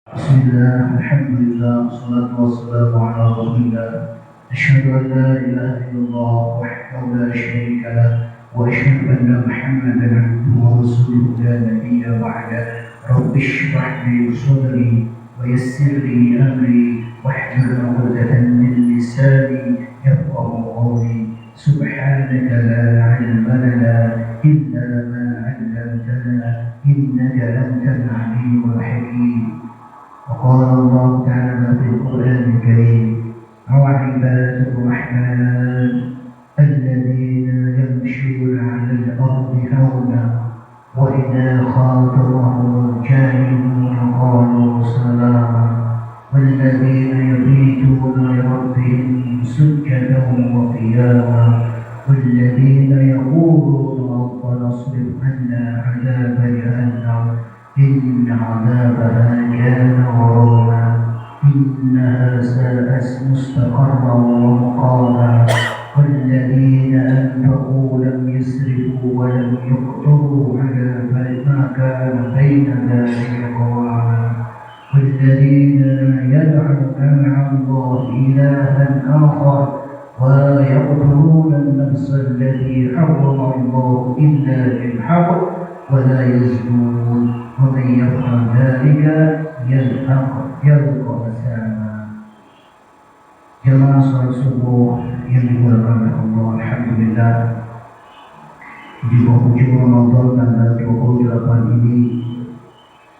Bismillah, alhamdulillah, wassalatu wassalamu ala rasulillah. Asyhadu an la ilaha illallah wahdahu la syarika lah wa asyhadu anna Muhammadan abduhu wa rasuluhu la nabiyya ba'da. Rabbi shrah li sadri wa yassir li amri wahlul 'uqdatam min lisani yafqahu qawli. Subhanaka la 'ilma lana illa ma 'allamtana innaka antal 'alimul hakim. وقال الله تعالى في القرآن الكريم: وعباد الرحمن الذين يمشون على الأرض هونا وإذا خاطبهم الجاهلون قالوا سلاما والذين يبيتون لربهم سجدا وقياما والذين يقولون ربنا اصرف عنا عذاب جهنم إن عذابها كان غراما إنها ساءت مستقرا ومقاما والذين أنفقوا لم يسرفوا ولم يقتروا على ما كان بين ذلك قواما والذين لا يدعون مع الله إلها آخر ولا يقتلون النفس التي حرم الله إلا بالحق ولا يزنون ومن يفعل ذلك يلقى أثاما. Jemaah salat subuh yang dimuliakan oleh Allah, alhamdulillah, di penghujung Ramadan tanggal 28 ini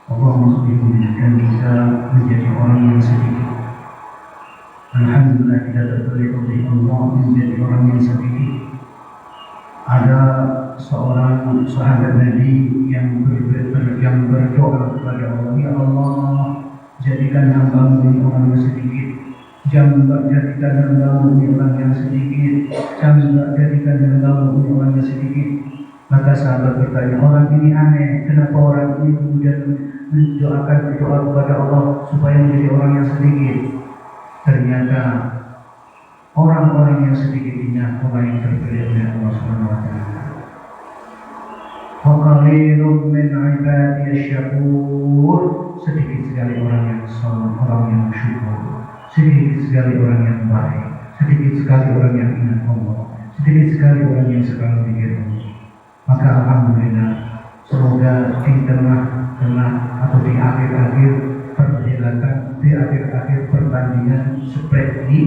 Allah masih menjadikan kita menjadi orang yang sedikit. Alhamdulillah, kita terpilih oleh Allah menjadi orang yang sedikit. Ada seorang sahabat Nabi yang berdoa kepada Allah, ya Allah, jadikan hamba-Mu ini orang yang sedikit, jadikan hamba-Mu ini orang yang sedikit, jadikan hamba-Mu ini orang yang sedikit. Maka sahabat bertanya, orang ini aneh, kenapa orang ini kemudian mendoakan berdoa kepada Allah supaya menjadi orang yang sedikit? Ternyata orang-orang yang sedikit ini orang yang terpilih oleh Allah Subhanahu wa taala. Qalilun min ibadiy syakur, sedikit sekali orang yang salat, orang yang syukur, sedikit sekali orang yang baik, sedikit sekali orang yang ingat Allah, sedikit sekali orang yang selalu mikir Allah. Maka alhamdulillah, semoga di tengah-tengah atau di akhir-akhir perhelatan, di akhir-akhir pertandingan seperti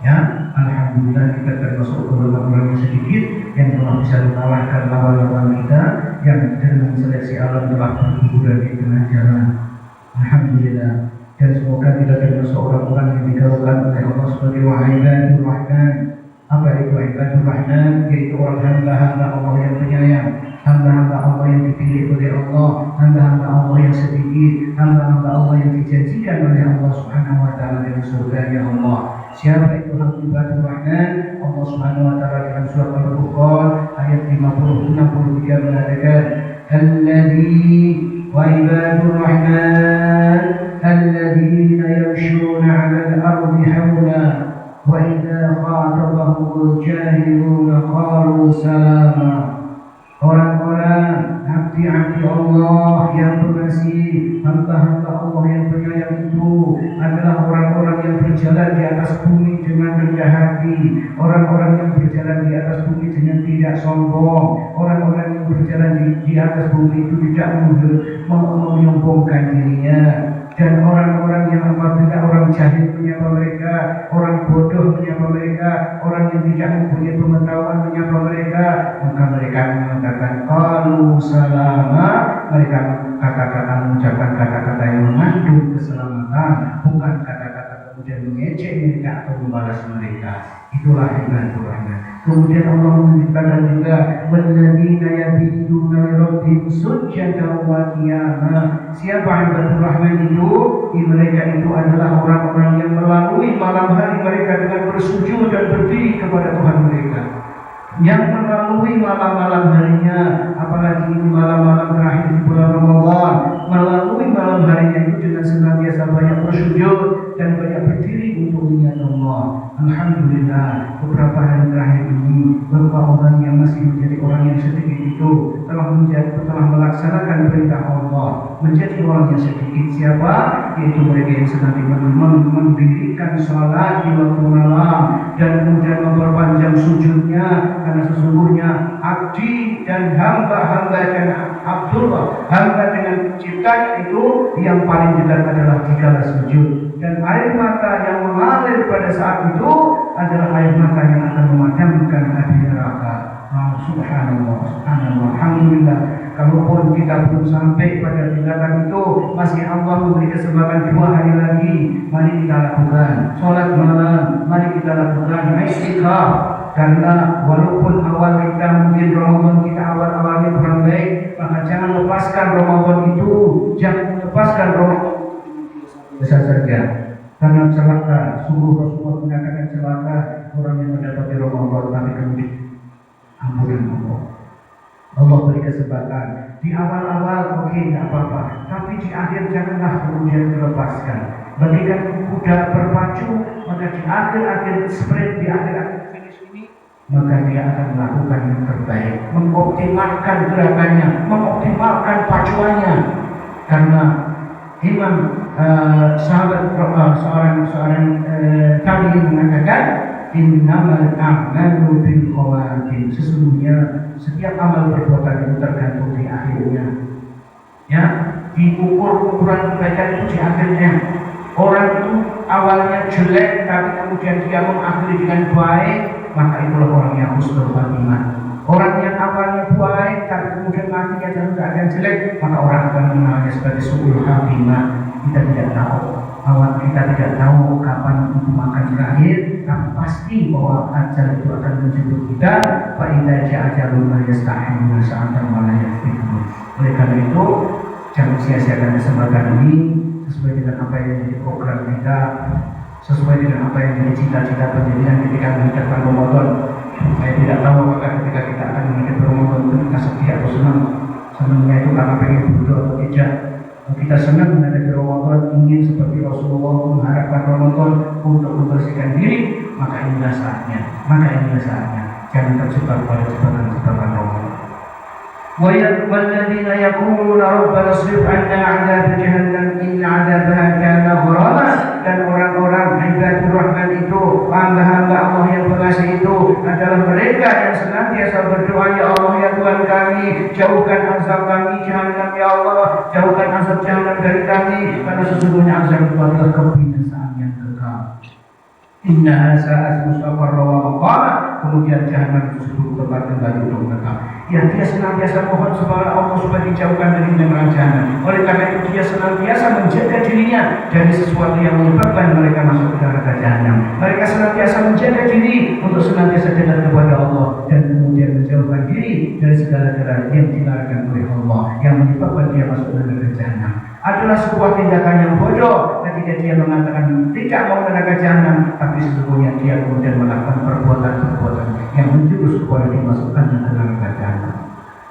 ya, alhamdulillah kita termasuk golongan orang yang sedikit yang telah bisa mengalahkan lawan-lawan kita yang dengan seleksi alam telah berguguran di tengah jalan. Alhamdulillah, dan semoga kita termasuk orang-orang yang digaulkan oleh Allah sebagai ibadur rahman. Apa itu ibadur rahman? Yaitu orang hamba-hamba Allah yang penyayang, hamba-hamba Allah yang dipilih oleh Allah, hamba-hamba Allah yang sedikit, hamba-hamba Allah yang dijanjikan oleh Allah Subhanahu wa taala dengan surganya Allah. Siapa itu ibadur rahman? Allah Subhanahu wa taala dalam surah Al-Furqan ayat 50-63 mengatakan, alladzi wa ibadur rahman alladzina yamshuna 'alal ardi hauna wa idza khatabahumul jahiluna qalu salama. Orang-orang abdi-abdi Allah yang pengasih, hamba-hamba Allah yang penyayang itu adalah orang-orang yang berjalan di atas bumi dengan rendah hati, orang-orang yang berjalan di atas bumi dengan tidak sombong, orang-orang yang berjalan di atas bumi itu tidak menyombongkan dirinya. Dan orang-orang yang apabila orang jahil menyapa mereka, orang bodoh menyapa mereka, orang yang tidak mempunyai pengetahuan menyapa mereka, maka mereka mengatakan qalu salama, mereka mengucapkan kata-kata yang mengandung keselamatan, bukan kata-kata kemudian mengejek mereka atau membalas mereka. Itulah ibadur rahman. Kemudian Allah menyebutkan juga walladzina yabituna li rabbihim sujjadan wa qiyama. Siapa ibadur rahman itu? Mereka itu adalah orang-orang yang melalui malam hari mereka dengan bersujud dan berdiri kepada Tuhan mereka. Yang melalui malam-malam harinya, apalagi ini malam-malam terakhir di bulan Ramadan, melalui malam harinya itu dengan senantiasa banyak bersujud dan banyak berdiri untuk mengingat Allah. Alhamdulillah, beberapa hari terakhir ini beberapa orang yang masih menjadi orang yang sedikit itu telah melaksanakan perintah Allah, menjadi orang yang sedikit siapa? Yaitu mereka yang sedang mendirikan sholat di waktu malam dan kemudian memperpanjang sujudnya, karena sesungguhnya abdi dan hamba dan Abdullah, hamba dengan ciptanya itu yang paling dekat adalah dikala sujud, dan air mata yang mengalir pada saat itu adalah air mata yang akan memadamkan api neraka. Subhanallah, alhamdulillah. Kalaupun kita belum sampai pada tingkatan itu, masih Allah memberi kesempatan 2 hari lagi. Mari kita lakukan sholat malam, mari kita lakukan istighfar. Karena walaupun awal kita mungkin Ramadan kita awalnya kurang baik, maka jangan lepaskan Ramadan itu, jangan lepaskan Ramadan bisa saja. Karena celaka, sungguh Rasulullah mengatakan celaka orang yang mendapati Ramadan tapi kemudian ampunan Allah. Allah beri kesempatan di awal-awal, oke, tidak apa-apa, tapi di akhir janganlah kemudian dilepaskan. Bagaikan kuda berpacu, maka di akhir-akhir sprint, di akhir-akhir finish ini, maka dia akan melakukan yang terbaik, mengoptimalkan gerakannya, mengoptimalkan pacuannya. Karena Imam sahabat seorang tabi'in mengatakan, innamal a'malu bil khawatim, sesungguhnya setiap amal perbuatan itu tergantung di akhirnya. Ya, diukur ukuran kebaikan itu di akhirnya. Orang itu awalnya jelek tapi kemudian dia mengakhiri dengan baik, maka itulah orang yang husnul khatimah. Orang yang awalnya baik tapi kemudian akhirnya dalam keadaan jelek, maka orang akan mengenalnya sebagai su'ul khatimah. Kita tidak tahu, kita tidak tahu kapan itu akan berakhir, tapi pasti bahwa ajal itu akan menjemput kita. Fa idza ja'a ajalun la yasta'khiruna sa'atan wa la yastaqdimun. Oleh karena itu, jangan sia-siakan kesempatan ini sesuai dengan apa yang menjadi program kita, sesuai dengan apa yang menjadi cita-cita penjadian ketika menghidupkan Ramadan. Saya tidak tahu apakah ketika kita akan menghidupkan Ramadan itu kita sedih atau senang. Senangnya itu karena pengen berdoa atau tidak. Kita senang menghadapi Ramadan, ingin seperti Rasulullah mengharapkan Ramadan untuk membersihkan diri, maka inilah saatnya. Jangan terjebak pada jebakan Ramadan. وَالَّذِينَ يَقُولُونَ رَبَّنَا اصْرِفْ عَنَّا عَذَابَ جَهَنَّمَ إِنَّ عَذَابَهَا كَانَ غَرَامًا. Dan orang-orang ibadur Rahman itu, hamba-hamba Allah yang pengasih itu adalah mereka yang senantiasa berdoa, ya Allah ya Tuhan kami, jauhkan azab kami Jahannam, ya Allah, jauhkan azab Jahannam dari kami, karena sesungguhnya azab itu adalah kebinasaan yang kekal. Innaha sa'at mustaqarra wa maqama. Kemudian Jahannam tersebut tempat kembali untuk menetap. Ya, dia senantiasa mohon kepada Allah supaya dijauhkan dari neraka Jahannam. Oleh karena itu dia senantiasa menjaga dirinya dari sesuatu yang menyebabkan mereka masuk ke neraka Jahannam. Mereka senantiasa menjaga diri untuk senantiasa dekat kepada Allah dan kemudian menjauhkan diri dari segala-galanya yang dilarang oleh Allah yang menyebabkan dia masuk ke neraka Jahannam. Adalah sebuah tindakan yang bodoh ketika dia mengatakan tidak mau neraka Jahannam, tapi sesungguhnya dia kemudian melakukan perbuatan-perbuatan yang menjurus kepada dimasukkan ke neraka Jahannam.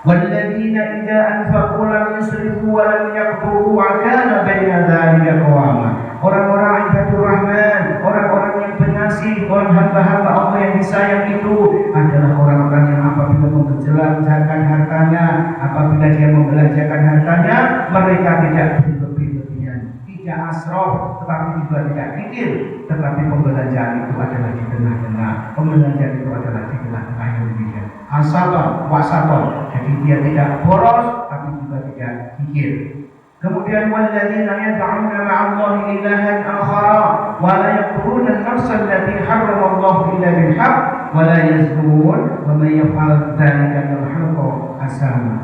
Walladzina idza anfaqu lam yusrifu wa lam yaqturu wa kana baina dzalika qawama. Orang-orang ibadur Rahman, orang-orang yang pengasih, orang hamba-hamba Allah yang disayang itu adalah orang-orang yang apabila membelanjakan hartanya, apabila dia membelanjakan hartanya, mereka tidak berlebih-lebihan, tidak asrof, tetapi juga tidak kikir. Tetapi pembelanjaan itu adalah di tengah-tengah, pembelanjaan itu adalah di tengah-tengah yang demikian. Asaton, wasaton, jadi dia tidak boros, tapi juga tidak kikir. Kemudian walladzina yad'una ma'allahi ilahan akhara wa la yaqtuluna an-nafsa allati harrama Allah illa bil haqq wa la yaznun wa man yaf'al dzalika yalhaqu asama.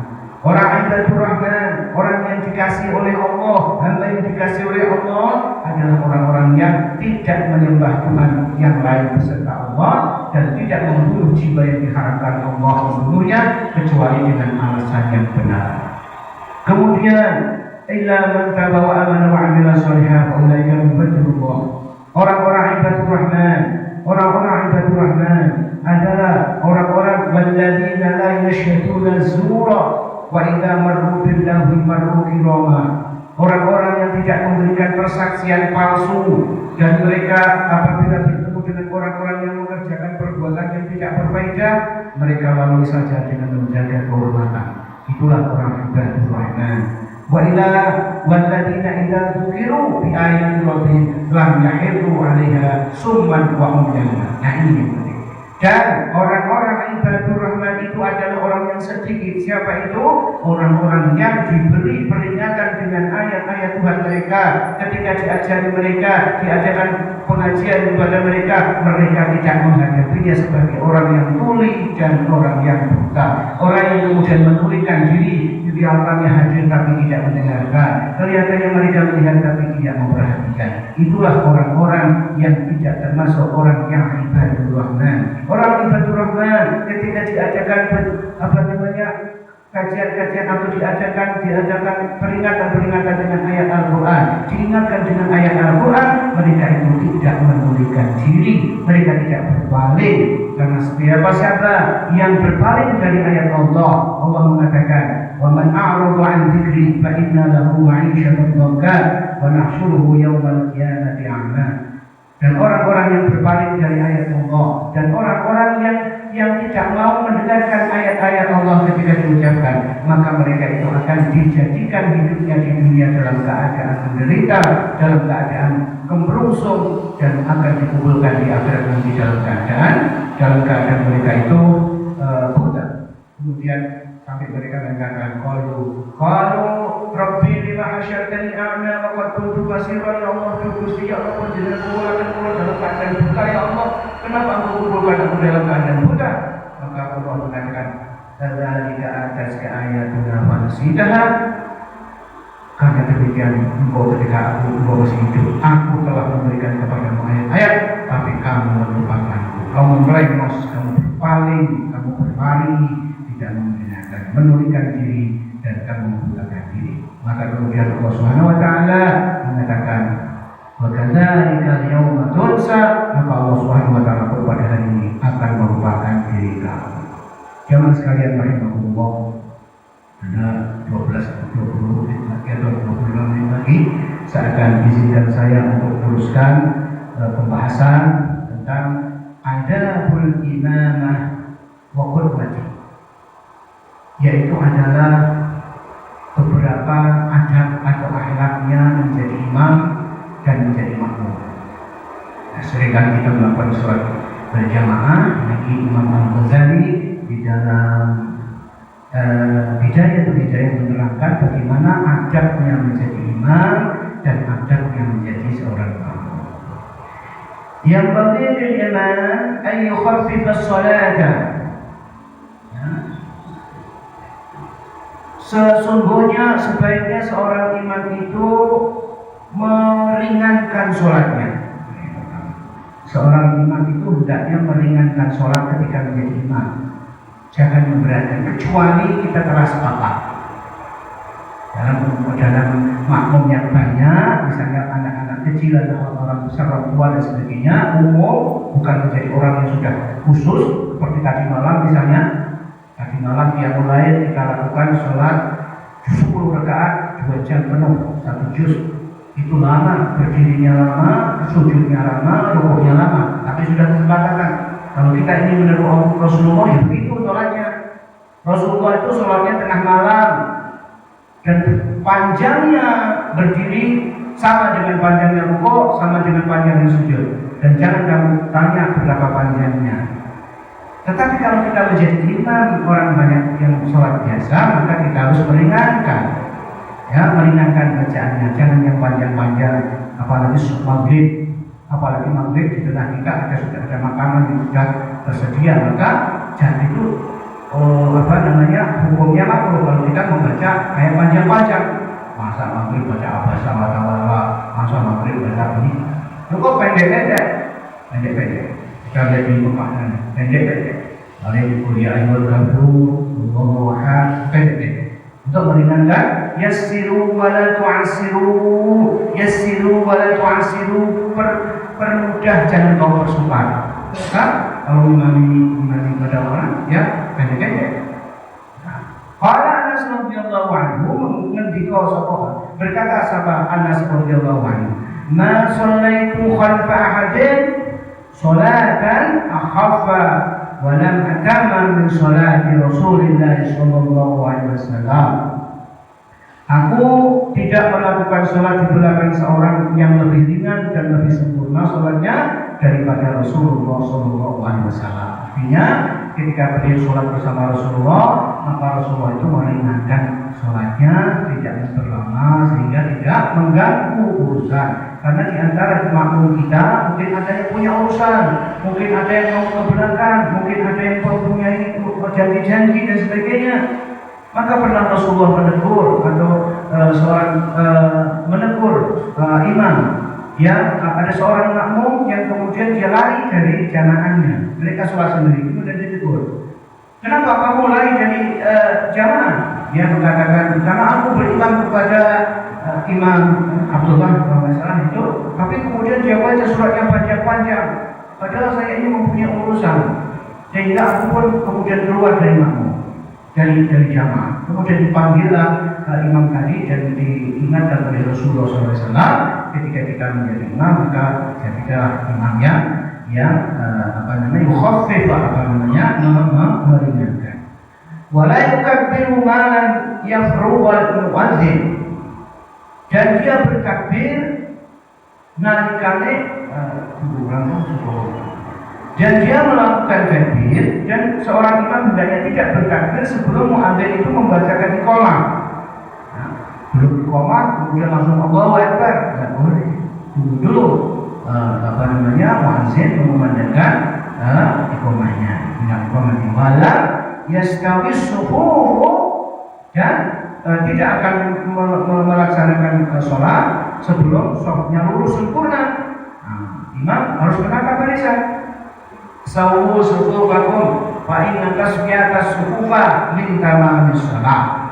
Orang ibadur Rahman, orang yang dikasihi oleh Allah, hamba yang dikasihi oleh Allah adalah orang-orang yang tidak menyembah Tuhan yang lain beserta Allah dan tidak membunuh jiwa yang diharamkan Allah membunuhnya kecuali dengan alasan yang benar. Kemudian illa man taba wa amana wa 'amila shalihan fa ulaika yubadilullah. Orang-orang ibadur Rahman adalah orang-orang walladzina la yashhaduna zura wa idza marru bil lahwi marru kirama. Orang-orang yang tidak memberikan persaksian palsu dan mereka apabila bertemu dengan orang-orang yang mengerjakan perbuatan yang tidak berfaedah, mereka lalui saja dengan menjaga kehormatan. Itulah orang ibadur rahman. Wa ila walladzina idza dzukiru bi ayati rabbihim lam yahirru 'alaiha summan wa umyan. Nah ini yang penting. Dan orang-orang ibadur rahman itu adalah orang yang sedikit. Siapa itu? Orang-orang yang diberi peringatan dengan ayat-ayat Tuhan mereka. Ketika diajari mereka, diajarkan pengajian kepada mereka, mereka tidak menghadapinya sebagai orang yang tuli dan orang yang buta. Orang yang kemudian menulihkan diri, orangnya hadir tapi tidak mendengarkan. Kelihatannya mereka melihat tapi tidak memperhatikan. Itulah orang-orang yang tidak termasuk orang yang ibadur rahman. Orang ibadur rahman ketika diajarkan kajian-kajian atau diajarkan peringatan dengan ayat Al-Quran, diingatkan dengan ayat Al-Quran, mereka itu tidak menundukkan diri, mereka tidak berpaling. Karena siapa yang berpaling dari ayat Allah, Allah mengatakan, wa man a'rada 'an dzikri fa inna lahu 'aishatan dhanka wa nahsyuruhu yaumal qiyamati a'ma. Dan orang-orang yang berpaling dari ayat Allah dan orang-orang yang tidak mau mendengarkan ayat-ayat Allah ketika diucapkan, maka mereka itu akan dijadikan hidupnya di dunia dalam keadaan menderita, dalam keadaan kemerungsung, dan akan dikumpulkan di akhirat nanti dalam keadaan mereka itu buta. Kemudian sampai mereka mengatakan qalu rabbi lima hasyartani a'ma wa qad kuntu basiran. Ya Allah, Gusti, ya Allah, panjenengan kumpulkan aku dalam keadaan buta. Ya Allah, kenapa engkau kumpulkan aku dalam keadaan buta? Maka Allah mengatakan, dzalika ataska ayatuna fanasitaha. Karena demikian engkau ketika engkau masih hidup, aku telah memberikan kepadamu ayat-ayat, tapi kamu melupakanku. Kamu melengos, kamu berpaling, kamu berlari, tidak mendengarkan, menundukkan diri, dan kamu membutakan diri. Maka kemudian Allah Subhanahu wa taala mengatakan, wa kadzalika al-yauma tunsa, maka Allah Subhanahu wa taala pada hari ini akan melupakan diri kamu. Jamaah sekalian rahimakumullah, ada 12 atau 20 menit lagi atau 25 menit lagi, saya akan izinkan saya untuk teruskan pembahasan tentang adabul imamah wa qudwati, yaitu adalah beberapa adab atau akhlaknya menjadi imam dan menjadi makmum. Nah, seringkali kita melakukan sholat berjamaah, lagi Imam Al-Ghazali di dalam Bidayah menerangkan bagaimana adabnya menjadi imam dan adabnya menjadi seorang makmum. Yang bagi imam an yukhaffif as-salata. Sesungguhnya sebaiknya seorang imam itu meringankan sholatnya. Seorang imam itu hendaknya meringankan sholat ketika menjadi imam. Jangan memberatkan, kecuali kita telah sepakat dalam makmum yang banyak, misalnya anak-anak kecil atau orang besar, orang tua dan sebagainya, umum, bukan menjadi orang yang sudah khusus. Seperti tadi malam misalnya, tadi malam yang mulai kita lakukan sholat 10 rakaat 2 jam penuh, 1 juz. Itu lama, berdirinya lama, sujudnya lama, rukuknya lama. Tapi sudah kesepakatan, kalau kita ini meniru Rasulullah, ya begitu sholatnya. Rasulullah itu sholatnya tengah malam, dan panjangnya berdiri sama dengan panjangnya rukuk, sama dengan panjangnya sujud. Dan jangan kamu tanya berapa panjangnya. Tetapi kalau kita menjadi imam orang banyak yang sholat biasa, maka kita harus meringankan, meringankan bacaannya. Jangan yang panjang-panjang, apalagi maghrib di tengah kita sudah ada makanan yang sudah tersedia, maka jangan itu hukumnya makruh kalau kita membaca ayat panjang-panjang. Masa maghrib baca abasa wa tawalla, masa maghrib baca ini. Cukup pendek-pendek. Kita lihat di pemahaman pendek-pendek. Lalu kuliah ayat kafir, Allahuakbar, pendek-pendek. Untuk meringankan, yassiru wa la tu'assiru, permudah, jangan kau persukar. Kalau imami pada orang, ya pendek-pendek. Qala Anas radhiyallahu anhu, ngendika sapa berkata sahabat Anas radhiyallahu anhu, ma shallaitu khalfa ahadin salatan akhaffa walam atama min salati Rasulillah sallallahu alaihi wasallam. Aku tidak melakukan sholat di belakang seorang yang lebih ringan dan lebih sempurna sholatnya daripada Rasulullah sallallahu alaihi wasallam. Artinya ketika beliau sholat bersama Rasulullah, maka Rasulullah itu meringankan sholatnya, tidak memperlama sehingga tidak mengganggu urusan. Karena di antara makmum kita mungkin ada yang punya urusan, mungkin ada yang mau ke belakang, mungkin ada yang mempunyai janji-janji dan sebagainya. Maka pernah Rasulullah menegur atau seorang menegur imam. Ya, ada seorang makmum yang kemudian dia lari dari jamaahnya. Mereka sholat sendiri, kemudian dia tegur. Kenapa kamu lari dari jamaah? Dia mengatakan, karena aku beriman kepada Imam Abdullah kalau nggak salah itu, tapi kemudian dia baca surat yang panjang-panjang. Padahal saya ini mempunyai urusan, sehingga aku pun kemudian keluar dari makmum, dari jamaah. Kemudian dipanggillah imam tadi dan diingatkan oleh Rasulullah SAW. Ketika kita menjadi imam, maka jadilah imam yang mukhaffif, meringankan. Wala yukabbiru ma lam yafrughal muadzin. Dan dia bertakbir nalikane dan dia melakukan takbir, dan seorang imam hendaknya tidak bertakbir sebelum muadzin itu membacakan iqamah. Belum iqamah kemudian langsung Allahu Akbar, tidak boleh. Tunggu dulu muadzin mengumandangkan iqamahnya. Iqamah wala yastawis sufufu, dan tidak akan melaksanakan sholat sebelum sholatnya lurus sempurna. Imam harus menata barisan. Sawu sufufakum fa inna tasbiyatas sufufa min tamamis shalah.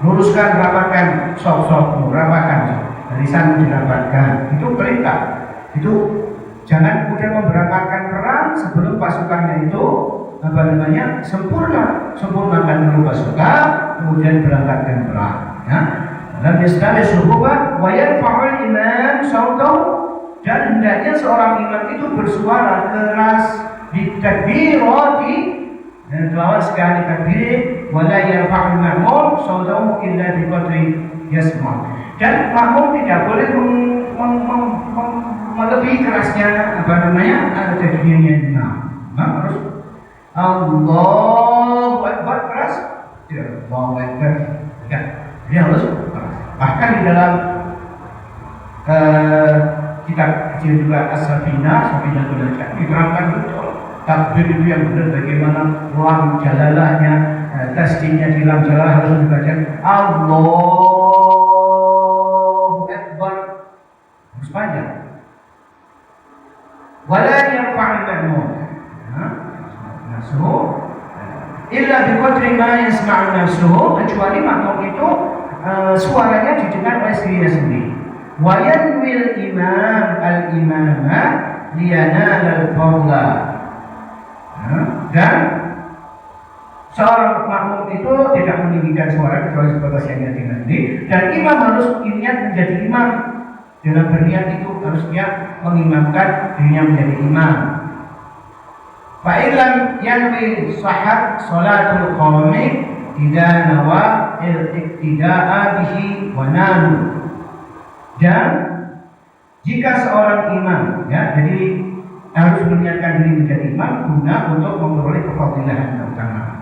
Luruskan, rapatkan saf-safmu, rapatkan barisan dirapatkan. Itu perintah. Itu jangan kemudian memberangkatkan perang sebelum pasukannya itu sempurnakan dulu pasukan, kemudian berangkatkan perang. Ya. Dalam istilah subuh wa yarfa'ul imam sautahu, dan hendaknya seorang imam itu bersuara keras di takbirati, dan kelawan sekali takbir, wa la yarfa'ul ma'mum sautahu illa biqadri yasma'. Dan makmum tidak boleh melebihi kerasnya takbirnya imam. Harus Allahu Akbar keras, tidak Allahu Akbar, tidak. Dia harus keras. Bahkan di dalam kitab kecil juga As-Safinah diterangkan betul takbir itu yang benar, bagaimana lam jalalahnya, tasdidnya di lam jalalah harus dibaca Allahu Akbar, harus panjang. Wala yarfa'ul ma'mum nafsuhu illa biqadri ma yasma'u nafsuhu, kecuali makmum itu suaranya didengar oleh dirinya sendiri. Wa yanwil imam al-imama liyanal al-fadla. Dan seorang makmum itu tidak meninggikan suara kecuali sebatas yang dia sendiri, dan imam harus niat menjadi imam. Dalam berniat itu harus dia mengimamkan dirinya menjadi imam. Fa'ilam yanwi sahhat salatul qawmi idza nawa al-iqtida'a bihi wa nalu. Dan jika seorang imam, ya, jadi harus meniatkan diri menjadi imam guna untuk memperoleh kefadilahan keutamaan.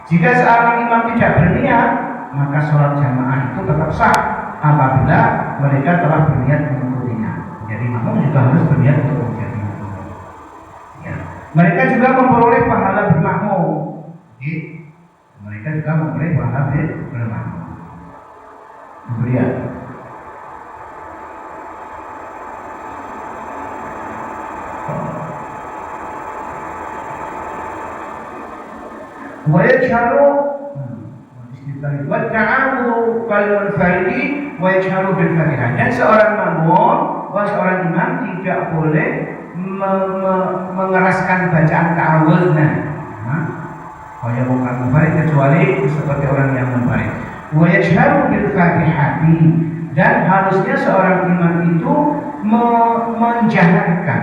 Jika seorang imam tidak berniat, maka sholat jamaah itu tetap sah apabila mereka telah berniat mengikutinya. Jadi makmum juga harus berniat untuk menjadi makmum. Ya. Mereka juga memperoleh pahala bermakmum. Jadi mereka juga memperoleh pahala bermakmum. Kemudian ويجهر والتعامل كالمنفرد ويجهر بالفاتحة. Dan seorang makmum atau seorang imam tidak boleh mengeraskan bacaan ta'awudnya. Kayak bukan munfarid kecuali seperti orang yang munfarid. Wayajharu bil fatihati, dan harusnya seorang imam itu menjaharkan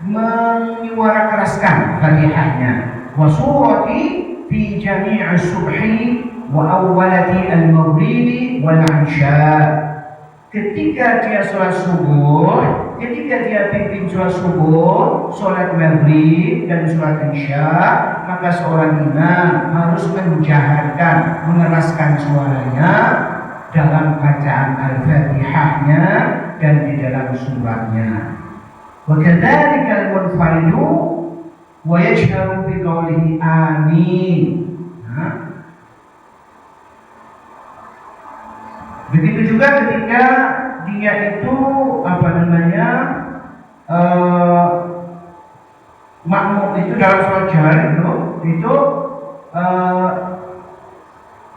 menyuarakeraskan Fatihahnya. Wa surati fi jami'i subhi wa awwalati al-maghribi wal 'isya. Ketika dia sholat subuh, ketika dia pimpin sholat subuh, sholat maghrib dan sholat isya, maka seorang imam harus menjaharkan, mengeraskan suaranya dalam bacaan al-fatihahnya dan di dalam suratnya. Wa kadzalika al-munfaridu wa yajharu bi qawlihi amin. Begitu juga ketika dia itu makmum itu dalam sholat jahar itu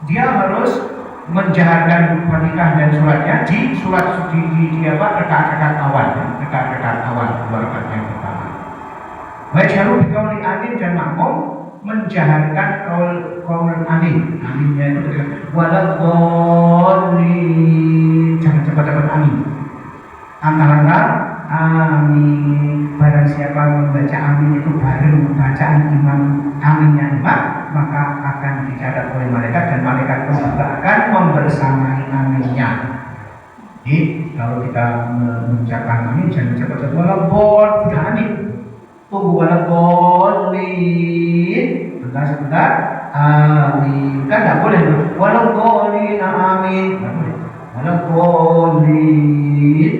dia harus menjaharkan Fatihah dan suratnya di surat di rakaat awal dua rakaat yang pertama. Baik harus dikauli amin dan makmum menjaharkan kaul amin. Aminnya itu waladhdallin. Jangan cepat-cepat amin. Antara amin, barang siapa membaca amin itu bareng bacaan imam aminnya imam, maka akan dicatat oleh malaikat dan malaikat pun juga akan membersamai aminnya. Jadi kalau kita mengucapkan amin jangan cepat-cepat waladhdallin, sudah amin. Tunggu waladhdallin, sebentar, amin. Kan tidak boleh waladhdallin, amin. Tidak boleh. Waladhdallin,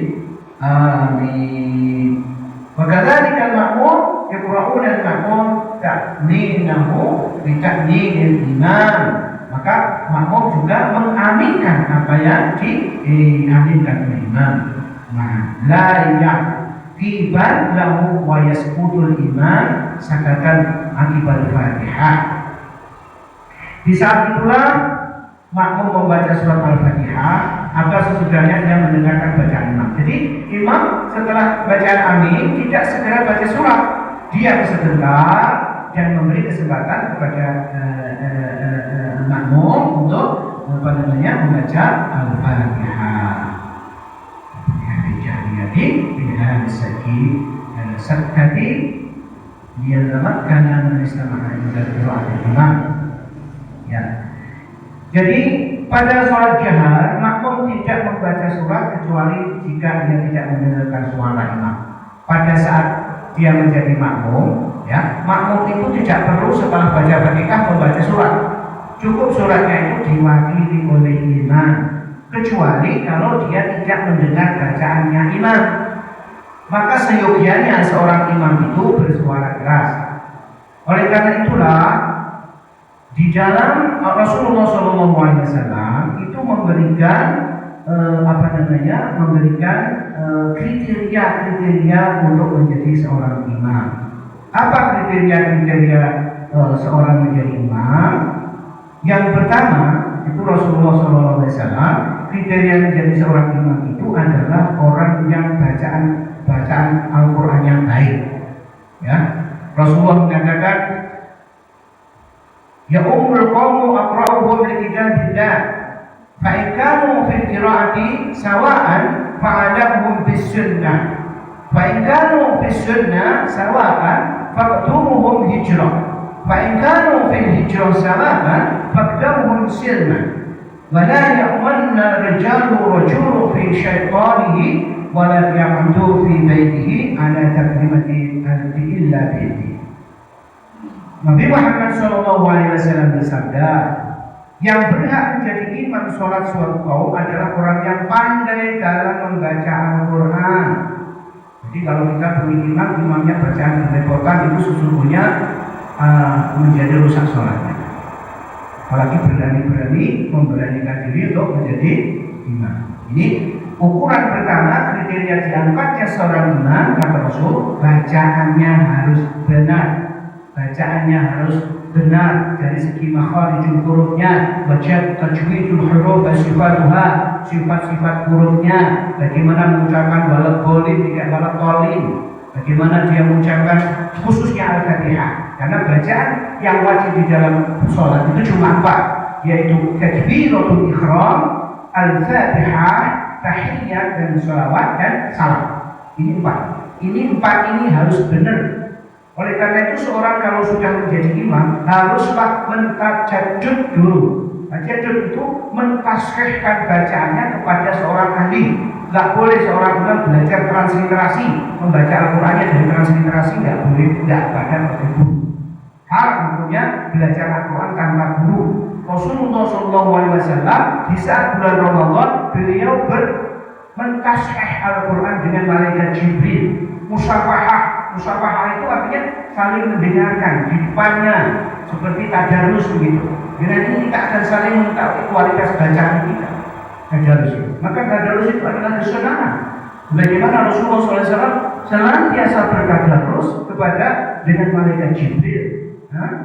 amin. Wakadzalika al-ma'mum yaqra'una al-ma'mum ta'minahu bi ta'minil imam. Maka makmum juga mengaminkan apa yang diaminkan oleh imam. La yaqiban lahu wa yasqutul imam sakatan akibat Fatihah. Di saat itulah makmum membaca surat Al-Fatihah atau sesudahnya dia mendengarkan bacaan imam. Jadi imam setelah bacaan amin tidak segera baca surat, dia sebentar dan memberi kesempatan kepada makmum untuk membaca Al-Fatihah. Jadi pilihan segi serkati dia dapatkan yang istamah dari qiraat imam. Ya. Jadi pada sholat jahar makmum tidak membaca surat kecuali jika dia tidak mendengarkan suara imam. Pada saat dia menjadi makmum, ya, makmum itu tidak perlu setelah baca Fatihah membaca surat. Cukup suratnya itu diwakili oleh imam, kecuali kalau dia tidak mendengar bacaannya imam. Maka seyogianya seorang imam itu bersuara keras. Oleh karena itulah di dalam Rasulullah SAW itu memberikan kriteria untuk menjadi seorang imam. Apa kriteria seorang menjadi imam? Yang pertama itu Rasulullah SAW kriteria menjadi seorang imam itu adalah orang yang bacaan Al-Quran yang baik. Ya, Rasulullah mengatakan, ya ummul qawmu aqra'uhum li kitabillah fa in kanu fil qira'ati sawa'an fa'alahum bis sunnah fa in kanu fis sunnah sawa'an faqtumuhum hijrah fa in kanu fil hijrah sawa'an faqdamuhum silman wa la ya'manna rijalu rajulu fi syaitanihi wa la ya'udu fi baitihi ala taklimati illa bihi. Nabi Muhammad SAW bersabda, yang berhak menjadi imam sholat suatu kaum adalah orang yang pandai dalam membaca Al-Quran. Jadi kalau kita punya imam, imamnya bacaan belepotan itu sesungguhnya menjadi rusak sholatnya. Apalagi berani-berani memberanikan diri untuk menjadi imam. Ini ukuran pertama kriteria diangkatnya seorang imam kata Rasul, bacaannya harus benar. Bacaannya harus benar dari segi makharijul hurufnya, baca tajwidul huruf dan sifatuha, sifat-sifat hurufnya, bagaimana mengucapkan waladhdallin tidak waladhdallin, bagaimana dia mengucapkan khususnya Al-Fatihah. Karena bacaan yang wajib di dalam sholat itu cuma 4, yaitu takbiratul ihram, Al-Fatihah, tahiyyat dan sholawat dan salam. Ini 4. Ini 4 ini harus benar. Oleh karena itu seorang kalau sudah menjadi imam haruslah mentajadud dulu. Tajadud itu mentaskhihkan bacaannya kepada seorang ahli. Tidak boleh seorang imam belajar transliterasi, membaca Al-Qur'annya dari transliterasi, tidak boleh, tidak pada guru. Haram hukumnya belajar Al-Quran tanpa guru. Rasulullah SAW di saat bulan Ramadan beliau mentashih Al-Quran dengan malaikat Jibril. Musafahah itu artinya saling mendengarkan di depannya, seperti tadarus begitu. Dengan ini kita akan saling mengetahui kualitas bacaan kita. Tadarus itu. Maka tadarus itu adalah kesunahan. Bagaimana Rasulullah SAW senantiasa bertadarus kepada dengan malaikat Jibril,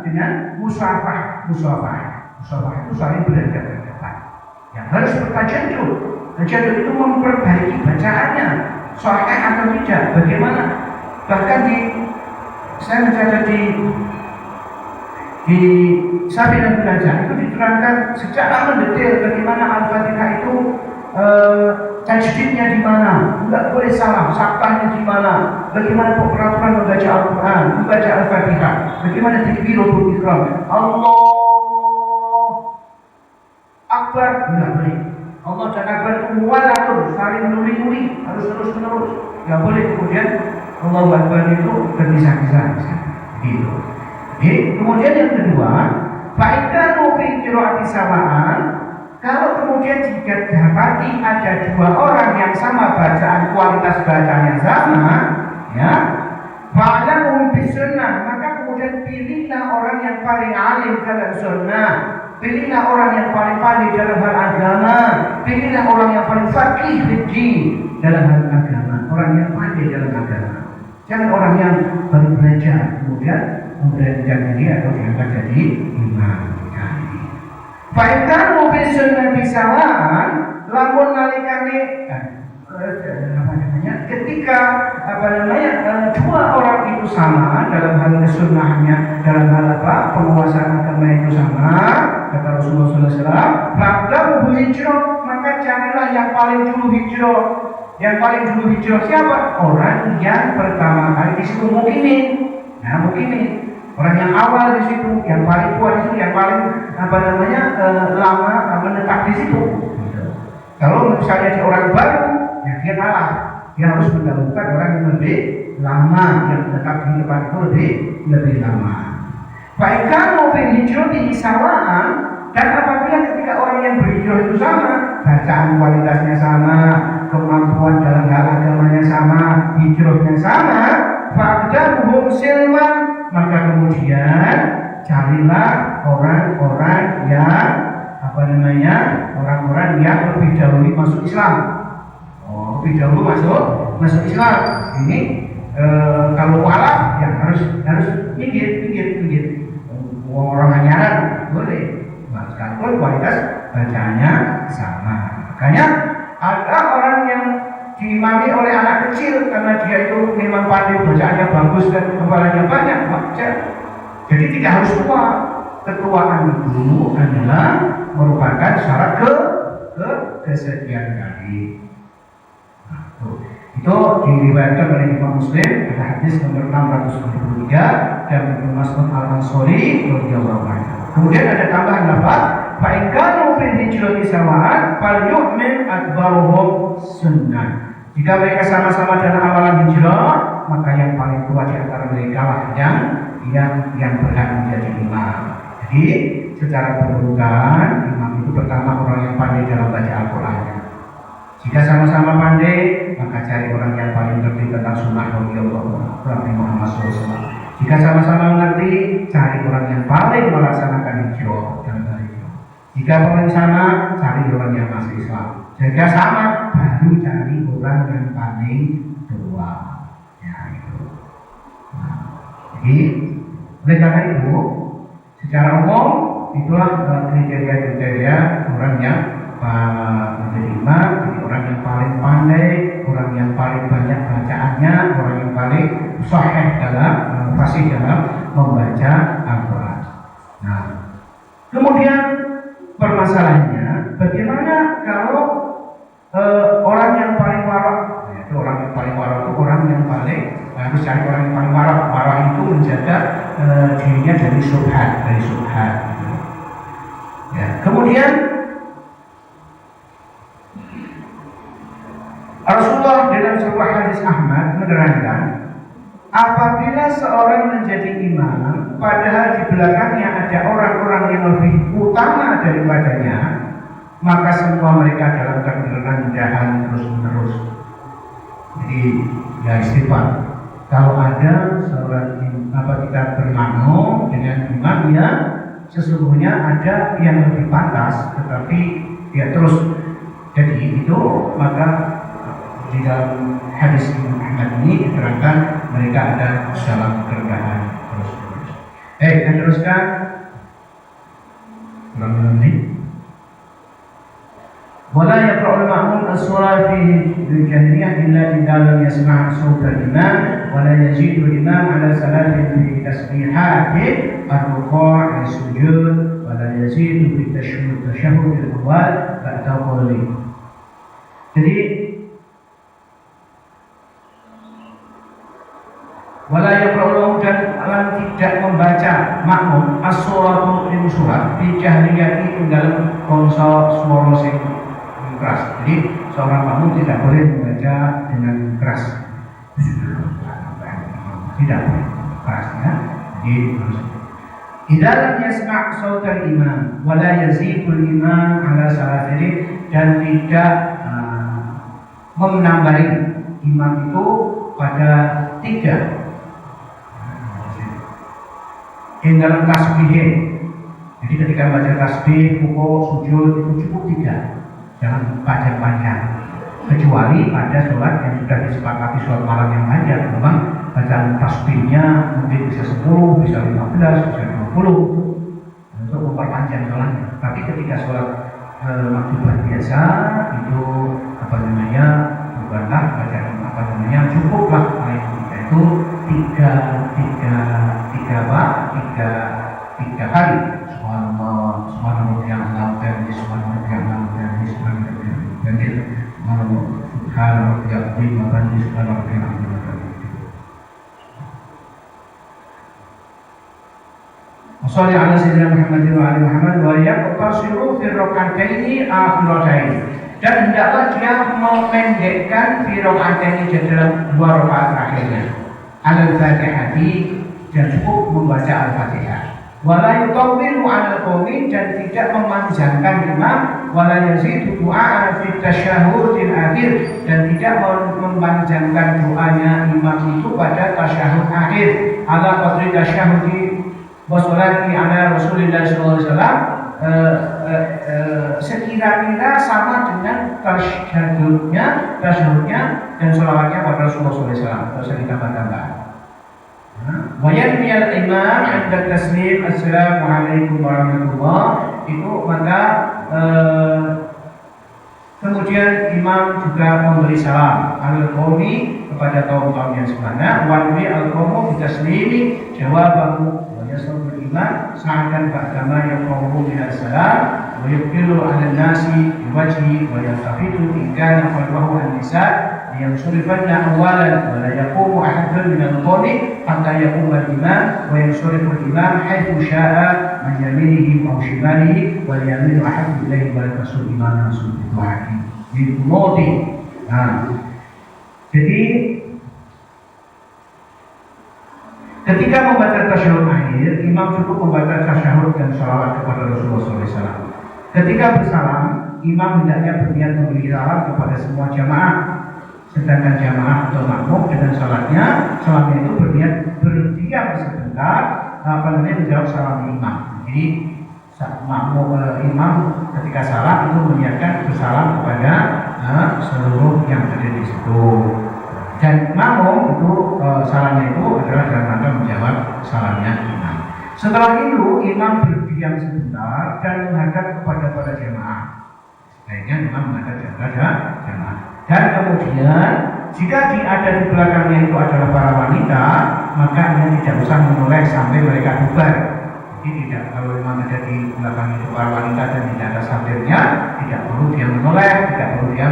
dengan musafah itu saling berhadapan-hadapan. Yang harus bertajadud. Tajadud itu memperbaiki bacaannya, sahih atau tidak. Bagaimana? Bahkan saya mencatat di Sabilan Belajar itu diterangkan secara mendetail bagaimana Al-Fatihah itu tajdidnya di mana, enggak boleh salah, saktahnya di mana, bagaimana peraturan membaca Al-Quran, membaca Al-Fatihah, bagaimana takbiratul ihram, Allah Akbar, enggak boleh. Allah dan Akbar itu muwalatul, saling menuri-nuri, harus terus-menerus, enggak boleh kemudian Allahu Akbar itu berpisah-pisah, gitu. Kemudian yang kedua, fa'idanu fi qiraati samaan. Kalau kemudian jika dapati ada 2 orang yang sama bacaan, kualitas bacaan yang sama, ya, fa'lamuhum bisunnah, maka kemudian pilihlah orang yang paling alim dalam sunnah, pilihlah orang yang paling pandai dalam hal agama, pilihlah orang yang paling faqih dalam hal agama, orang yang pandai dalam agama. Jangan orang yang baru belajar kemudian memberanikan diri atau diangkat jadi imam. Fa'idhan mobil sunnah disawaan, lamun nalikane ketika 2 orang itu sama dalam hal kesunnahnya, dalam hal penguasaan agama itu sama, kata Rasulullah SAW, maka hijrah, maka carilah yang paling dulu hijrah. Yang paling dulu hijrah siapa? Orang yang pertama kali di situ mukminin. Nah, mukminin. Orang yang awal di situ, yang paling tua di situ, yang paling lama menetap di situ. Kalau misalnya orang baru, ya dia kalah. Dia harus mendahulukan orang yang lebih lama, yang menetap di tempat itu lebih lama. Baikkan mobil hijrah di sawaan, dan apabila ketika orang yang berhijrah itu sama, bacaan kualitasnya sama, kemampuan dalam hal agamanya sama, hijrahnya sama, fa'abdahuhum silman, maka kemudian carilah orang-orang yang orang-orang yang lebih dahulu masuk Islam. Lebih dahulu masuk Islam. Ini kalau walaf ya harus minggir. Orang hanyaran boleh. Sekalipun kualitas bacanya sama. Makanya ada orang yang diimami oleh anak kecil karena dia itu memang pandai, bacaannya bagus dan kepalanya banyak, wajar. Jadi tidak harus tua. Ketuaan itu adalah merupakan syarat kesekian kali. Nah, itu diriwayatkan oleh Imam Muslim pada hadis nomor 623 dan Ibnu Mas'ud Al-Ansari radhiyallahu anhu. Kemudian ada tambahan lafaz, fa in kanu fil hijrati sawa'an falyu'min akbaruhum sunnah. Jika mereka sama-sama dalam amalan hijrah, maka yang paling tua di antara mereka lah yang berhak menjadi imam. Jadi secara berurutan, imam itu pertama orang yang pandai dalam baca Al-Quran. Jika sama-sama pandai, maka cari orang yang paling ngerti tentang sunnah Nabi Muhammad SAW. Jika sama-sama mengerti, cari orang yang paling melaksanakan hijrah dalam hal itu. Jika paling sama, cari orang yang masih Islam. Jika sama, baru cari orang yang paling tua. Ya itu. Nah, jadi oleh karena itu, secara umum itulah kriteria-kriteria orang yang menjadi imam, jadi orang yang paling pandai, orang yang paling banyak bacaannya, orang yang paling sahih dalam fasih dalam membaca Al-Quran. Nah, kemudian permasalahannya, bagaimana kalau orang yang paling warak, itu orang yang paling warak itu orang yang paling harus cari orang yang paling marah. Marah itu menjaga dirinya dari syubhat, gitu. Ya. Kemudian Rasulullah dalam sebuah hadis Ahmad menerangkan, apabila seorang menjadi imam, padahal di belakangnya ada orang-orang yang lebih utama daripadanya, maka semua mereka dalam kerendahan terus-menerus. Jadi ya istighfar. Kalau ada seorang kita bermakmum dengan imam, ya sesungguhnya ada yang lebih pantas, tetapi ya terus. Jadi itu maka di dalam hadis Imam Ahmad ini diterangkan mereka ada dalam kerendahan terus-menerus. Kita teruskan. ولا يقرأ المأمون السورة في الجهرية إلا إذا لم يسمع صوت الإمام ولا يزيد الإمام على ثلاث في تسبيحاته الركوع والسجود ولا يزيد في التشهد الأول بعد قوله. Jadi wala yaqra'u dan tidak membaca makmum as-suratu ing surat fi jahriyati ing dalam bangsa swara sing keras. Jadi seorang makmum tidak boleh membaca dengan keras. Tidak boleh keras ya. Jadi idza lam yasma' sautal imam wala yazidul imam ala salati dan tidak menambahi imam itu pada 3 yang dalam tasbih. Jadi ketika baca tasbih, rukuk, sujud itu cukup 3, jangan panjang-panjang. Kecuali pada sholat yang sudah disepakati sholat malam yang panjang, memang bacaan tasbihnya mungkin bisa 10, bisa 15, bisa 20 untuk memperpanjang sholatnya. Tapi ketika sholat maktubah biasa itu bukanlah bacaan cukuplah itu tiga kali. Subhanallah, subhanallah yang a'lam, subhanallah yang a'lam, subhanallah yang a'lam, subhanallah yang a'lam. Wassalli ala sayyidina Muhammadin wa ali Muhammad wa yaqtasiru fi rak'ataini akhirataini. Dan hendaklah dia memendekkan fi rak'ataini dalam 2 rakaat terakhirnya. Al-Fatihati dan cukup membaca Al-Fatihah. Wala yutawwilu 'ala al-qawmi dan tidak memanjangkan imam, wala yazidu du'a fi tasyahhudil akhir dan tidak memanjangkan doanya imam itu pada tasyahud akhir. Ala qadri tasyahudi wa sholati ala Rasulillah sallallahu alaihi wasallam, sekira-kira sama dengan tasyahudnya dan sholawatnya pada Rasulullah sallallahu alaihi wasallam. Terus ditambah-tambah. Wa yanmiyal imam 'inda taslim assalamualaikum warahmatullah, itu maka kemudian imam juga memberi salam al-qawmi kepada kaum-kaum yang sebelumnya, wa al-qawmu bitaslimi jawabahu wa yasrul imam sa'adan ba'dama yaqawmu bil salam wa yuqilu 'ala an-nasi biwajhi wa yastafidu in kana qalbuhu an-nisa yansurifanna awalan wa la yaqumu ahadun min al-qawmi hatta yaquma al-imam wa yansurifu al-imam haythu sya'a man yaminihi aw shimalihi wal yaminu ahabbu ilayhi wa yasul imam subhanahu wa ta'ala bil qunut. Jadi ketika membaca tasyahud akhir, imam cukup membaca tasyahud dan shalawat kepada Rasulullah SAW. Ketika bersalam, imam hendaknya berniat memberi salam kepada semua jamaah. Sedangkan jamaah atau makmum dengan salatnya itu berniat berdiam sebentar menjawab salam imam. Jadi imam ketika salam itu menyiapkan bersalam kepada seluruh yang ada di situ. Dan makmum itu salamnya itu adalah dalam rangka menjawab salamnya imam. Setelah itu imam berdiam sebentar dan menghadap kepada para jamaah. Sebaiknya imam menghadap kepada jamaah. Dan kemudian jika ada di belakangnya itu adalah para wanita, maka dia tidak usah menoleh sampai mereka bubar. Jadi tidak, kalau memang ada di belakang itu para wanita dan tidak ada sampirnya, tidak perlu dia menoleh, tidak perlu dia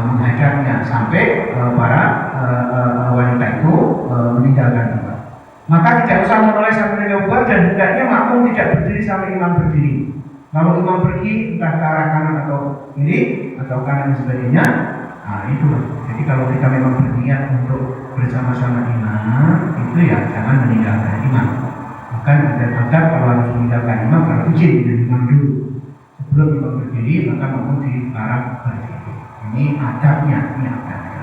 menghadapnya sampai para wanita itu sama mulai sampai bubar dan hendaknya makmum tidak berdiri sampai imam berdiri. Kalau imam pergi entah ke arah kanan atau kiri atau kanan dan sebagainya, nah itu. Jadi kalau kita memang berniat untuk bersama-sama imam, itu ya jangan meninggalkan imam. Bukan ada adab kalau harus meninggalkan imam, kalau izin dari imam dulu. Sebelum imam berdiri, maka makmum dilarang berdiri. Ini adabnya, ini adabnya.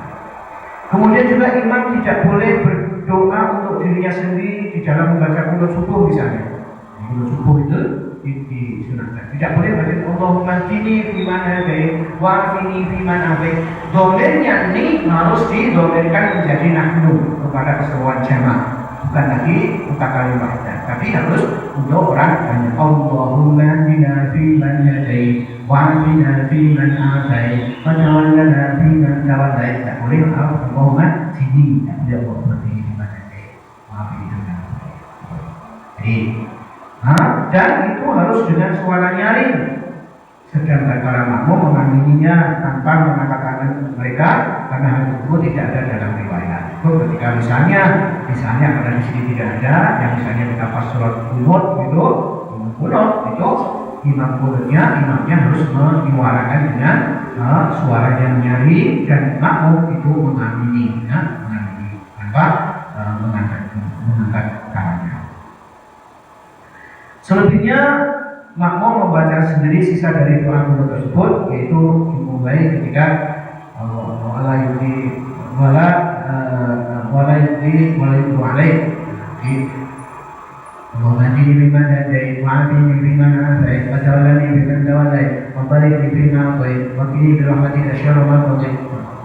Kemudian juga imam tidak boleh berdoa untuk dirinya sendiri di dalam membaca qunut subuh misalnya. Qunut subuh itu disunahkan. Tidak boleh baca Allahumma hdini fiman hadait wa afini fiman afait. Domirnya ini harus didomirkan menjadi nahnu kepada keseluruhan jamaah. Bukan lagi mutakalim wahidah, tapi harus untuk orang banyak. Allahumma hdina fiman hadait wa afina fiman afait wa tawallana fiman tawallait. Tidak boleh Allahumma hdini, tidak boleh fiman hadait wa afina fiman afait. Dan itu harus dengan suara nyaring. Sedangkan para makmum mengamininya tanpa mengangkat tangan mereka, karena hal tersebut tidak ada dalam riwayat. Itu ketika misalnya karena di sini tidak ada, yang misalnya kita pas surat qunut itu, itu imamnya harus menyuarakan dengan suara yang nyaring dan makmum itu mengamini, mengamini tanpa mengangkat tangannya. Selebihnya makmum membaca sendiri sisa dari doa qunut tersebut, yaitu dimulai ketika wala yudi alaih. Allahumma hdini biman hadait wa afini biman afait wa tawallani biman tawallait wa barik li fima atait wa qini bi rahmatika syarra ma qadait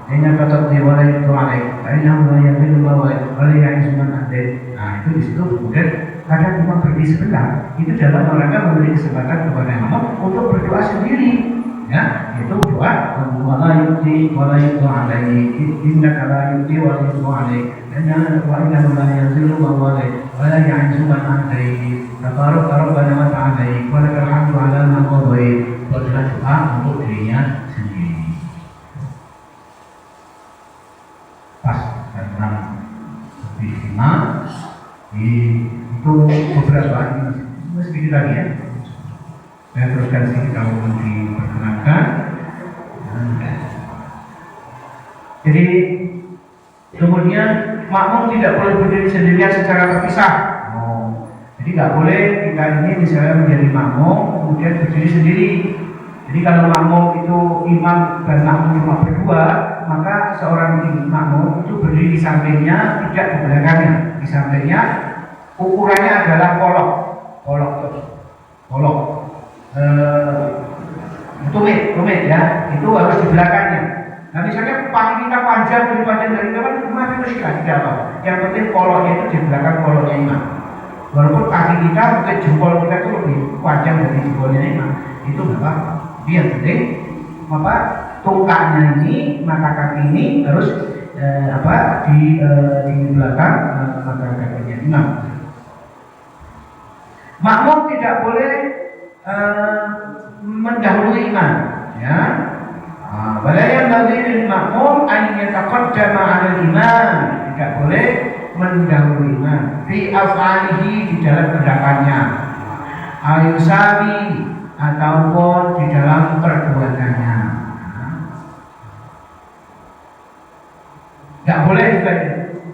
innaka taqdi wa la yuqda alaik fa innahu la yadhillu man walait wa la yu'izzu man adait. Nah, itu di situ kemudian kadang imam berdiri sebelah, itu dalam rangka memberi kesempatan kepada imam untuk berdoa sendiri. Ya, itu doa wala yuqdi wa la yuqda alaik innaka la yuqdi wa la yuqda alaik innahu la yadhillu man walait wa la yu'izzu man adait tabaraka rabbana wa ta'ala wa lakal hamdu ala ma qadait. Berdoa doa untuk dirinya sendiri. Pas karena imam itu beberapa ini sedikit lagi ya. Saya teruskan sedikit kalau diperkenankan. Jadi kemudian makmum tidak boleh berdiri sendirian secara terpisah. Jadi nggak boleh kita ini misalnya menjadi makmum kemudian berdiri sendiri. Jadi kalau makmum itu imam dan makmum cuma berdua, maka seorang makmum itu berdiri di sampingnya, tidak di belakangnya. Di sampingnya ukurannya adalah polok tumit ya, itu harus di belakangnya. Nah misalnya kaki kita panjang lebih panjang dari depan, masih muskilah tidak apa. Yang penting poloknya itu di belakang poloknya imam. Walaupun kaki kita mungkin jempol kita itu lebih panjang dari jempolnya imam, itu nggak apa-apa. Yang penting tungkaknya ini, mata kaki ini harus di belakang mata kakinya imam. Makmum tidak boleh mendahului imam, ya. Wala yanbaghi lil makmum an yataqaddama 'ala al-imam. Tidak boleh mendahului imam fi af'alihi, di dalam gerakannya, ayusami ataupun di dalam perbuatannya. Tidak boleh juga,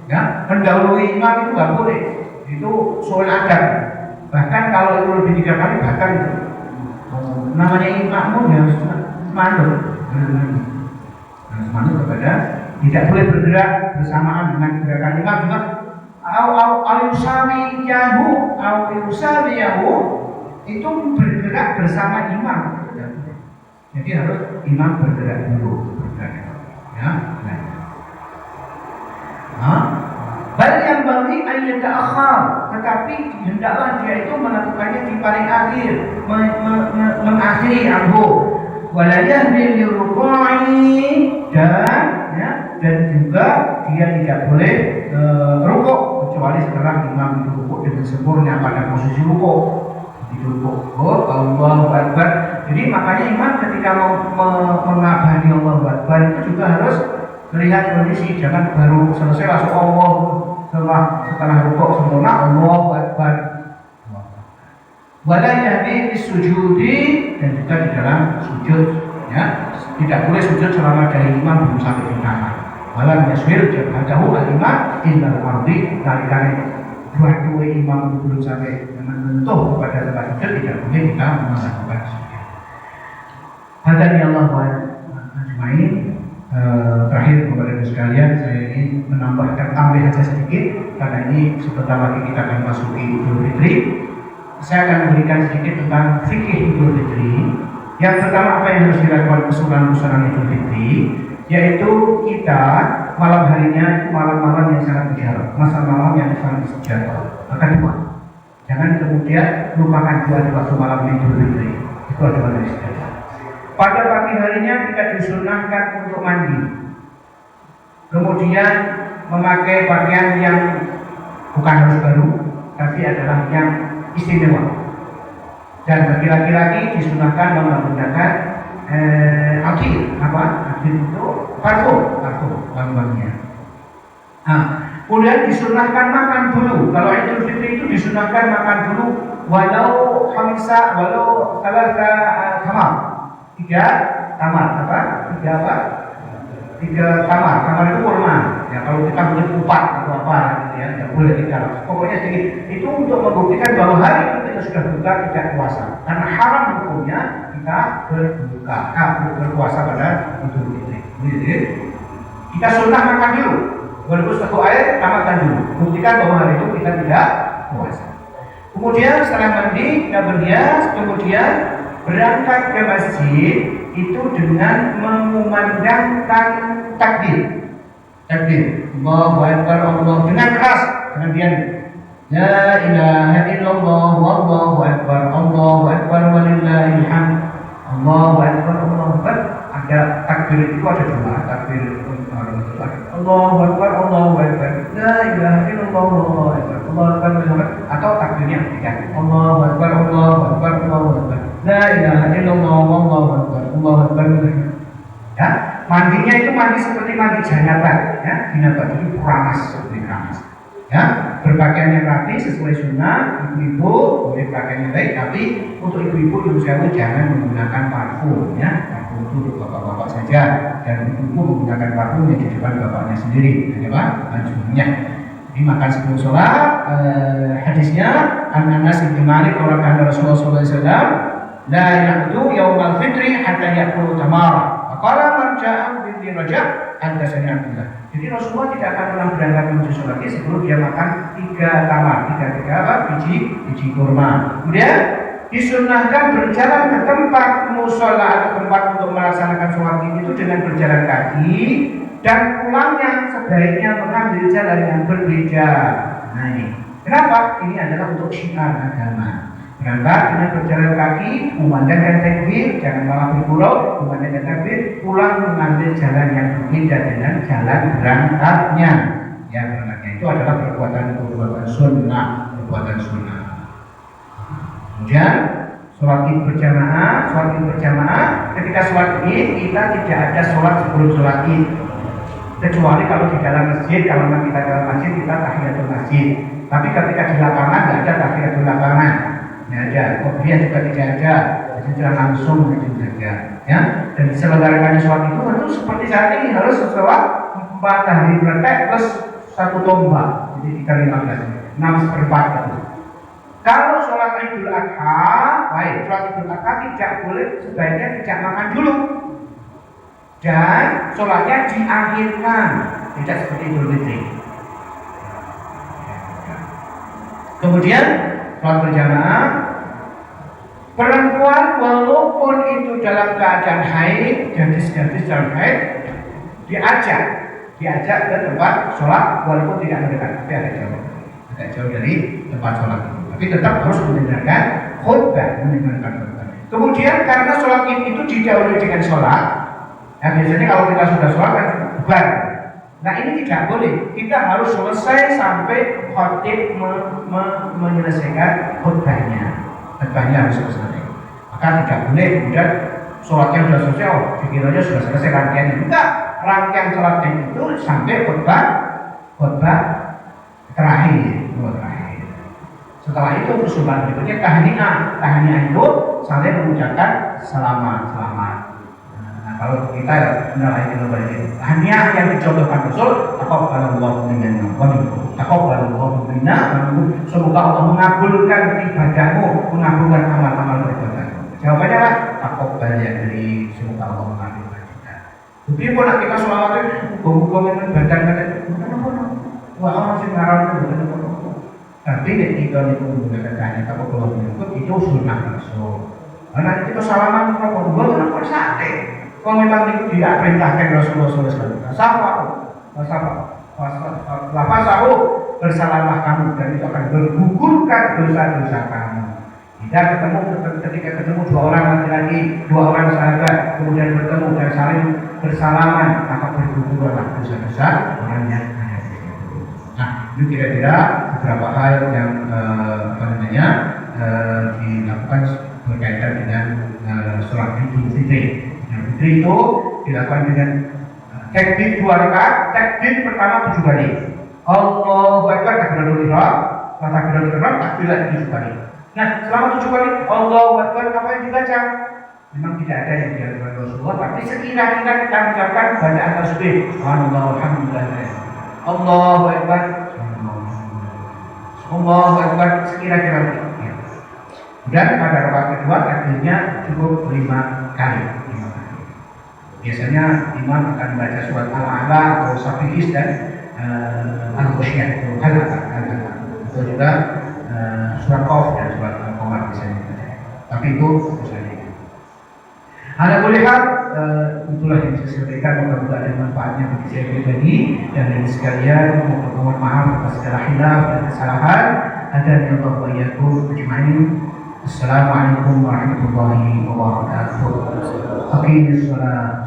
ya. Mendahului imam itu nggak boleh. Itu soal adab. Bahkan kalau itu lebih 3 kali, bahkan namanya makmum ya harus manut kepada, tidak boleh bergerak bersamaan dengan gerakan imam. Juga al-yusawiyahu itu bergerak bersama imam. Jadi harus imam bergerak dulu, ya. Bal yang bagi ayat akhir, tetapi hendaklah dia itu melakukannya di paling akhir, mengakhiri ambo. Walayah bil ruku'i, dan juga dia tidak boleh rukuk kecuali setelah imam itu rukuk dengan sempurna pada posisi rukuk. Itu rukuk. Allahu Akbar. Jadi makanya imam ketika mengabadi Allahu Akbar itu juga harus melihat kondisi, jangan baru selesai langsung Allah setelah rukuk sempurna Allahu Akbar. Wala yahdi sujudi, dan juga di dalam sujud, ya, tidak boleh sujud selama dari imam belum sampai di tangan. Wala yaswir jabhatahu al-imam illal ardi, nalikane dua imam belum sampai menyentuh kepada tempat sujud, tidak boleh kita melakukan sujud. Hadani Allah wa ajmain. Terakhir kepada ibu sekalian, saya ingin menambahkan tambahan sedikit karena ini sebentar lagi kita akan masuki Idul Fitri. Saya akan memberikan sedikit tentang fikih Idul Fitri. Yang pertama, apa yang harus dilakukan kesunahan Idul Fitri, yaitu kita malam harinya itu malam-malam yang sangat mujarab, masa malam yang sangat istiqomah. Maka dua, jangan kemudian lupakan dua di waktu malam Idul Fitri. Itu adalah istiqomah. Pada pagi harinya kita disunahkan untuk mandi, kemudian memakai pakaian yang bukan harus baru, tapi adalah yang istimewa. Dan bagi laki-laki disunahkan menggunakan akil, akil itu parfum wanginya. Nah, kemudian disunahkan makan dulu. Kalau Idul Fitri itu disunahkan makan dulu, walau salah kamar. Tiga kamar kamar itu kurma ya. Kalau kita punya kupat atau apa gitu ya, tidak boleh kita, pokoknya sedikit. Itu untuk membuktikan bahwa hari itu kita sudah buka, tidak puasa, karena haram hukumnya kita berpuasa pada Idul Fitri. Jadi kita sunnah makan dulu, walaupun satu air kita makan dulu, buktikan bahwa hari itu kita tidak puasa. Kemudian setelah mandi kita berhias, kemudian berangkat ke masjid itu dengan mengumandangkan takbir. Allahu Akbar, Allah dengan keras, kemudian la ilaha illallah wallahu akbar, Allahu akbar walillahil hamd, Allahu akbar, Allahu akbar. Ada takbir itu ada dua, takbir Allahu akbar, Allahu akbar, la ilaha illallah wallahu akbar, Allahu akbar, atau takbirnya ketiga Allahu akbar, Allahu akbar, Allahu akbar, la ilaha illallah wallahu akbar, Allahu akbar. Ya, mandinya itu mandi seperti mandi janabah, ya, janabah itu keramas, seperti keramas. Ya, berpakaian yang rapi sesuai sunnah. Ibu-ibu boleh pakaian yang baik, tapi untuk ibu-ibu jangan menggunakan parfum, ya. Parfum itu untuk bapak-bapak saja, dan ibu-ibu menggunakan parfum yang di depan bapaknya sendiri, ya Pak, anjurnya. Jadi makan sebelum sholat. Hadisnya Anas bin Malik orang Rasulullah SAW, la ya'tu yaumal fitri hatta ya'kulu tamara. Faqala man ja'a bi raja' haddatsani Abdullah. Jadi Rasulullah tidak akan pernah berangkat menuju sholat sebelum dia makan tiga biji kurma. Kemudian disunahkan berjalan ke tempat musola atau tempat untuk melaksanakan sholat itu dengan berjalan kaki, dan pulangnya sebaiknya mengambil jalan yang berbeda. Nah ini, kenapa? Ini adalah untuk syiar agama. Berangkat dengan berjalan kaki, memandangkan takbir, jangan malah bergurau, memandangkan takbir, pulang mengambil jalan yang berbeda dengan jalan berangkatnya. Ya, berangkatnya itu adalah perbuatan sunnah. Kemudian sholat id berjamaah. Ketika sholat id kita tidak ada sholat sebelum sholat id, kecuali kalau di dalam masjid. Kalau kita dalam masjid kita tahiyatul masjid. Tapi ketika di lapangan tidak ada tahiyatul lapangan. Tidak ada, kopiah juga tidak ada, secara langsung saja. Ya, dan diselenggarakan sholat itu tentu seperti saat ini harus sholat 4 hari praktek plus 1 tombak, jadi 3 15, 6/4 itu. Kalau sholat Idul Adha, sholat Idul Adha tidak boleh, sebaiknya tidak makan dulu, dan sholatnya diakhirkan, tidak seperti Idul Fitri. Kemudian sholat berjamaah, perempuan walaupun itu dalam keadaan haid, gadis dalam haid, diajak ke tempat sholat walaupun tidak mendekat, tapi agak jauh dari tempat sholat itu. Tapi tetap harus mendengarkan khutbah. Kemudian karena sholat itu didahului dengan sholat, ya biasanya kalau kita sudah sholat kan bubar. Nah ini tidak boleh, kita harus selesai sampai khatib menyelesaikan khutbahnya. Khutbahnya harus selesai. Maka tidak boleh kemudian sholatnya sudah selesai, dikiranya sudah selesai rangkaiannya. Enggak, rangkaian sholatnya itu sampai khutbah terakhir. Setelah itu persembahan berikutnya tahniah. Tahniah itu saling mengucapkan selamat. Nah, kalau kita mulai dari tahniah yang dicontohkan Rasul, taqabbalallahu minna wa minkum. Taqabbalallahu minna wa minkum. Semoga Allah mengabulkan ibadahmu, mengabulkan amal-amal ibadahmu. Jawabannya apa? Taqabbal ya dari semoga Allah mengabulkan kita. Jadi pun kita sholawat itu gomong-gomong badan kata wah orang sih ngarang itu tapi ketika itu menggunakan tahniah taqabbalallahu minkum itu sunnah Rasul. Karena kita salaman kalau buat orang bersate. Kalau memang itu tidak perintahkan Rasulullah SAW. Lafasahu bersalamah kamu dan itu akan bergugurkan dosa-dosa kamu. Ketika ketemu dua orang laki-laki, dua orang sahabat, kemudian bertemu dan saling bersalaman, maka bergugurlah dosa-dosa orang yang ada di situ. Nah, itu kira-kira beberapa hal yang dilakukan berkaitan dengan sholat Idul Fitri. Yang Fitri itu dilakukan dengan takbir 2 rakaat. Takbir pertama 7 kali. Allahu Akbar takbiratul ihram, takbiratul ihram takbir lagi 7 kali. Nah, selama 7 kali Allahu Akbar apa yang dibaca? Memang tidak ada yang dilakukan Rasulullah, tapi sekira-kira kita mengucapkan bacaan tasbih. Alhamdulillah. Allahu Akbar. Allahu Akbar sekira-kira. Dan pada rakaat kedua takbirnya cukup 5 kali. Biasanya imam akan membaca surat Al-A'la atau Safihis dan Al-Ghasyiyah atau atau juga surat Qaf dan surat Al-Qamar misalnya. Tapi itu misalnya. Ada lihat itulah yang saya sampaikan, mudah-mudahan ada manfaatnya bagi saya pribadi dan bagi sekalian. Mohon maaf atas segala khilaf dan kesalahan. Adan ya Allah wa iyyakum ajma'in. Assalamualaikum warahmatullahi wabarakatuh. Aqimis shalah.